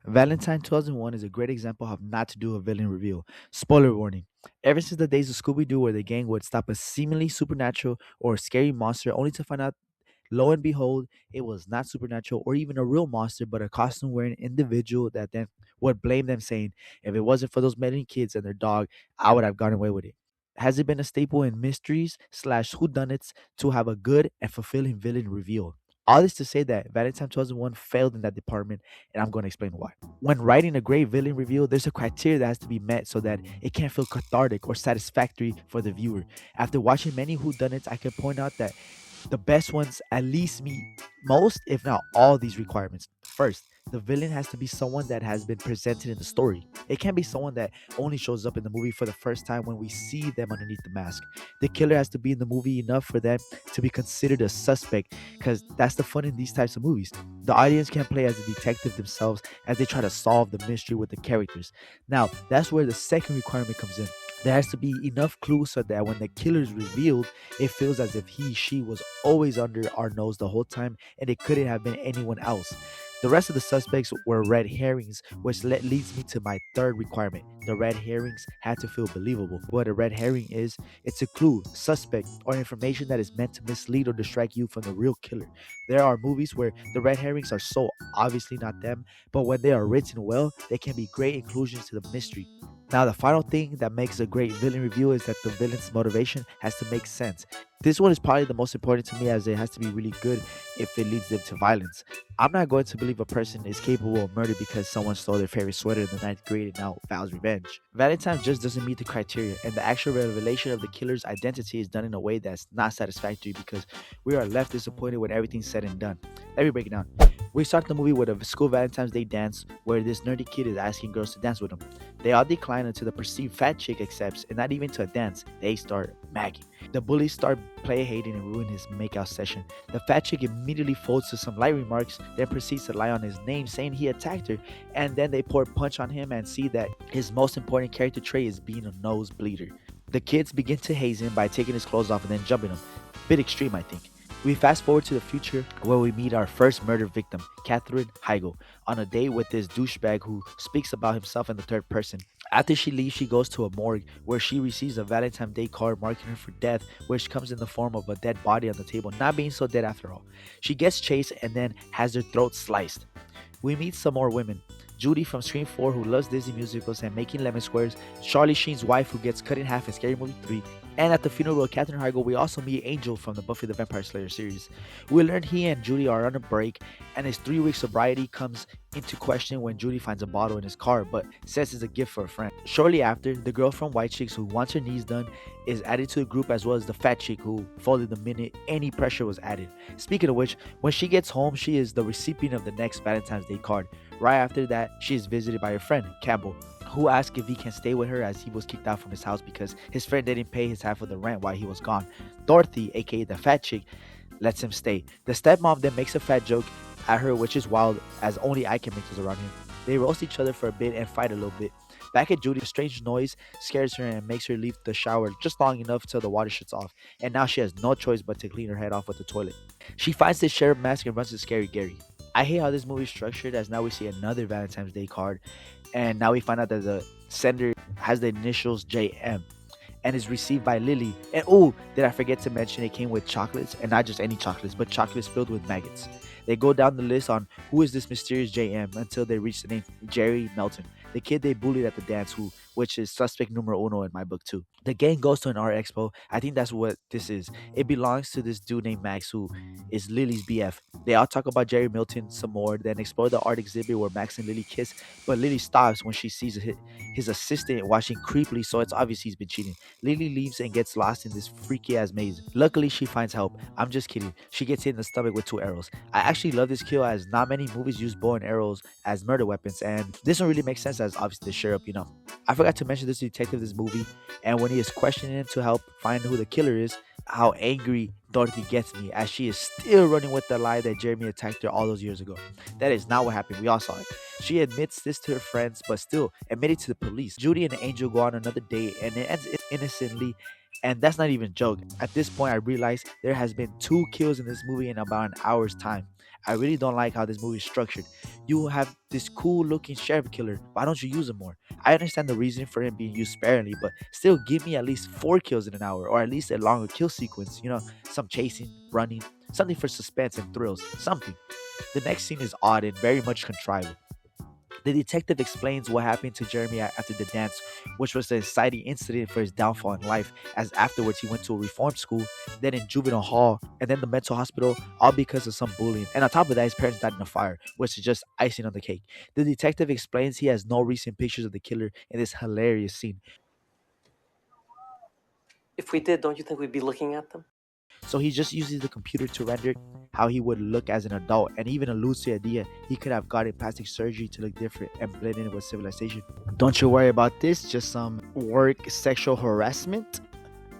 Valentine 2001 is a great example of not to do a villain reveal. Spoiler warning. Ever since the days of Scooby Doo, where the gang would stop a seemingly supernatural or scary monster only to find out, lo and behold, it was not supernatural or even a real monster, but a costume wearing individual that then would blame them, saying, if it wasn't for those many kids and their dog, I would have gone away with it. Has it been a staple in mysteries slash whodunits to have a good and fulfilling villain reveal? All this to say that Valentine 2001 failed in that department, and I'm going to explain why. When writing a great villain reveal, there's a criteria that has to be met so that it can feel cathartic or satisfactory for the viewer. After watching many whodunits, I can point out that the best ones at least meet most, if not all, these requirements. First, the villain has to be someone that has been presented in the story. It can't be someone that only shows up in the movie for the first time when we see them underneath the mask. The killer has to be in the movie enough for them to be considered a suspect, because that's the fun in these types of movies. The audience can play as a detective themselves as they try to solve the mystery with the characters. Now, that's where the second requirement comes in. There has to be enough clues so that when the killer is revealed, it feels as if she was always under our nose the whole time and it couldn't have been anyone else. The rest of the suspects were red herrings, which leads me to my third requirement. The red herrings had to feel believable. What a red herring is, it's a clue, suspect, or information that is meant to mislead or distract you from the real killer. There are movies where the red herrings are so obviously not them, but when they are written well, they can be great inclusions to the mystery. Now, the final thing that makes a great villain review is that the villain's motivation has to make sense. This one is probably the most important to me as it has to be really good if it leads them to violence. I'm not going to believe a person is capable of murder because someone stole their favorite sweater in the ninth grade and now vows revenge. Valentine just doesn't meet the criteria, and the actual revelation of the killer's identity is done in a way that's not satisfactory because we are left disappointed when everything's said and done. Let me break it down. We start the movie with a school Valentine's Day dance where this nerdy kid is asking girls to dance with him. They all decline until the perceived fat chick accepts, and not even to a dance, they start magging. The bullies start play hating and ruin his makeout session. The fat chick immediately folds to some light remarks, then proceeds to lie on his name, saying he attacked her, and then they pour punch on him and see that his most important character trait is being a nose bleeder. The kids begin to haze him by taking his clothes off and then jumping him. Bit extreme, I think. We fast forward to the future where we meet our first murder victim, Catherine Heigl, on a date with this douchebag who speaks about himself in the third person. After she leaves, she goes to a morgue where she receives a Valentine's Day card marking her for death, which comes in the form of a dead body on the table, not being so dead after all. She gets chased and then has her throat sliced. We meet some more women. Judy from Scream 4, who loves Disney musicals and making lemon squares, Charlie Sheen's wife, who gets cut in half in Scary Movie 3, and at the funeral of Katherine Heigl, we also meet Angel from the Buffy the Vampire Slayer series. We learn he and Judy are on a break, and his 3 week sobriety comes into question when Judy finds a bottle in his car, but says it's a gift for a friend. Shortly after, the girl from White Chicks who wants her knees done is added to the group, as well as the fat chick who folded the minute any pressure was added. Speaking of which, when she gets home, she is the recipient of the next Valentine's Day card. Right after that, she is visited by her friend, Campbell, who asks if he can stay with her as he was kicked out from his house because his friend didn't pay his half of the rent while he was gone. Dorothy, aka the fat chick, lets him stay. The stepmom then makes a fat joke at her, which is wild as only I can make those around him. They roast each other for a bit and fight a little bit. Back at Judy, a strange noise scares her and makes her leave the shower just long enough till the water shuts off, and now she has no choice but to clean her head off with the toilet. She finds the sheriff mask and runs to Scary Gary. I hate how this movie is structured, as now we see another Valentine's Day card, and now we find out that the sender has the initials JM and is received by Lily. And oh, did I forget to mention it came with chocolates, and not just any chocolates, but chocolates filled with maggots. They go down the list on who is this mysterious JM until they reach the name Jerry Melton, the kid they bullied at the dance, which is suspect numero uno in my book too. The gang goes to an art expo. I think that's what this is. It belongs to this dude named Max, who is Lily's BF. They all talk about Jerry Milton some more, then explore the art exhibit where Max and Lily kiss, but Lily stops when she sees his assistant watching creepily, so it's obvious he's been cheating. Lily leaves and gets lost in this freaky ass maze. Luckily, she finds help. I'm just kidding. She gets hit in the stomach with 2 arrows. I actually love this kill, as not many movies use bow and arrows as murder weapons, and this one really makes sense as obviously the sheriff. I forgot to mention this detective this movie, and when he is questioning him to help find who the killer is, how angry Dorothy gets me, as she is still running with the lie that Jeremy attacked her all those years ago. That is not what happened. We all saw it. She admits this to her friends, but still admitted to the police. Judy and Angel go on another date, and it ends innocently. And that's not even a joke. At this point, I realize there has been 2 kills in this movie in about an hour's time. I really don't like how this movie is structured. You have this cool looking sheriff killer. Why don't you use him more? I understand the reason for him being used sparingly, but still give me at least 4 kills in an hour, or at least a longer kill sequence. Some chasing, running, something for suspense and thrills. Something. The next scene is odd and very much contrived. The detective explains what happened to Jeremy after the dance, which was the inciting incident for his downfall in life, as afterwards he went to a reform school, then in juvenile hall, and then the mental hospital, all because of some bullying. And on top of that, his parents died in a fire, which is just icing on the cake. The detective explains he has no recent pictures of the killer in this hilarious scene, If we did, don't you think we'd be looking at them? so he just uses the computer to render how he would look as an adult, and even alludes to the idea he could have gotten plastic surgery to look different and blend in with civilization. Don't you worry about this, just some work sexual harassment.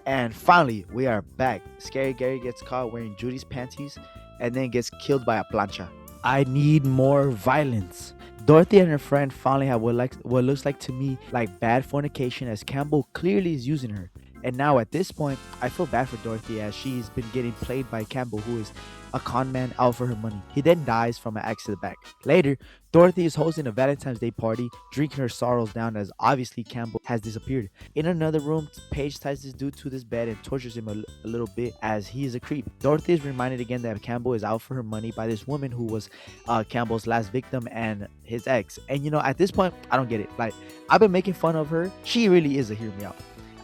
And finally, we are back. Scary Gary gets caught wearing Judy's panties and then gets killed by a plancha. I need more violence. Dorothy and her friend finally have what looks like to me like bad fornication, as Campbell clearly is using her. And now at this point, I feel bad for Dorothy as she's been getting played by Campbell, who is a con man out for her money. He then dies from an axe to the back. Later, Dorothy is hosting a Valentine's Day party, drinking her sorrows down as obviously Campbell has disappeared. In another room, Paige ties this dude to this bed and tortures him a little bit as he is a creep. Dorothy is reminded again that Campbell is out for her money by this woman who was Campbell's last victim and his ex. And at this point, I don't get it. Like, I've been making fun of her. She really is a hear me out.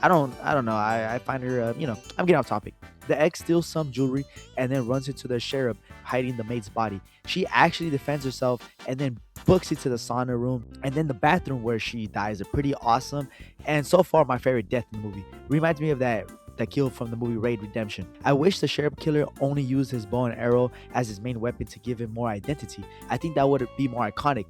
I don't know. I find her, I'm getting off topic. The ex steals some jewelry and then runs into the sheriff hiding the maid's body. She actually defends herself and then books it to the sauna room, and then the bathroom where she dies are pretty awesome. And so far, my favorite death in the movie. Reminds me of that kill from the movie Raid Redemption. I wish the sheriff killer only used his bow and arrow as his main weapon to give him more identity. I think that would be more iconic.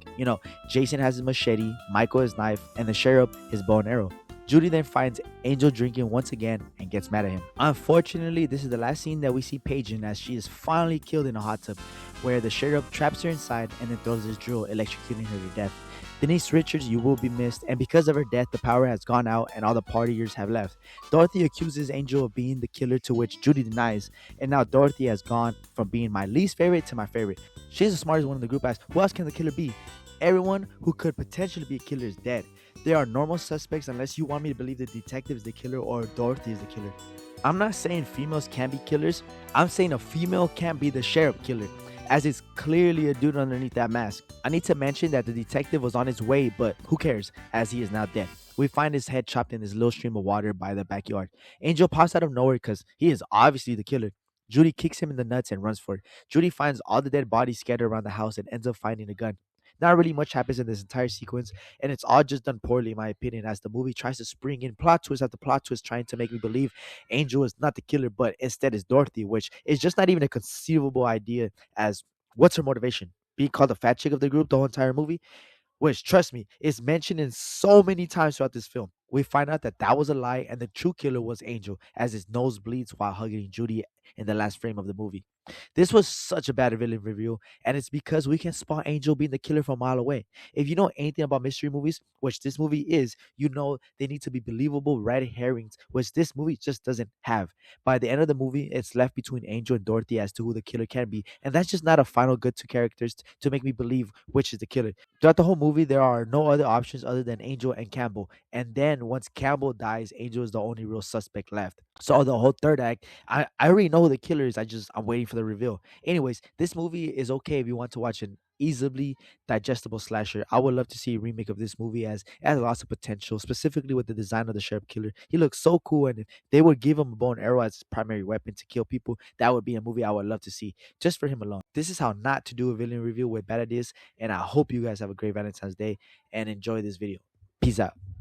Jason has his machete, Michael his knife, and the sheriff his bow and arrow. Judy then finds Angel drinking once again and gets mad at him. Unfortunately, this is the last scene that we see Paige in, as she is finally killed in a hot tub, where the sheriff traps her inside and then throws his drill, electrocuting her to death. Denise Richards, you will be missed, and because of her death, the power has gone out and all the partiers have left. Dorothy accuses Angel of being the killer, to which Judy denies, and now Dorothy has gone from being my least favorite to my favorite. She's the smartest one in the group, as who else can the killer be? Everyone who could potentially be a killer is dead. They are normal suspects unless you want me to believe the detective is the killer or Dorothy is the killer. I'm not saying females can't be killers. I'm saying a female can't be the sheriff killer, as it's clearly a dude underneath that mask. I need to mention that the detective was on his way, but who cares, as he is now dead. We find his head chopped in this little stream of water by the backyard. Angel pops out of nowhere because he is obviously the killer. Judy kicks him in the nuts and runs for it. Judy finds all the dead bodies scattered around the house and ends up finding a gun. Not really much happens in this entire sequence, and it's all just done poorly, in my opinion, as the movie tries to spring in plot twist after plot twist, trying to make me believe Angel is not the killer, but instead is Dorothy, which is just not even a conceivable idea. As what's her motivation? Being called the fat chick of the group the whole entire movie? Which, trust me, is mentioned in so many times throughout this film. We find out that that was a lie, and the true killer was Angel, as his nose bleeds while hugging Judy in the last frame of the movie. This was such a bad villain review, and it's because we can spot Angel being the killer from a mile away. If you know anything about mystery movies, which this movie is, you know they need to be believable red herrings, which this movie just doesn't have. By the end of the movie, it's left between Angel and Dorothy as to who the killer can be, and that's just not a final good to characters to make me believe which is the killer. Throughout the whole movie, there are no other options other than Angel and Campbell, and then once Campbell dies, Angel is the only real suspect left. So the whole third act, I already know who the killer is. I'm waiting for the reveal. Anyways, this movie is okay if you want to watch an easily digestible slasher. I would love to see a remake of this movie, as it has lots of potential, specifically with the design of the sheriff killer. He looks so cool, and if they would give him a bow and arrow as his primary weapon to kill people, that would be a movie I would love to see just for him alone. This is how not to do a villain review with bad ideas, and I hope you guys have a great Valentine's Day and enjoy this video. Peace out.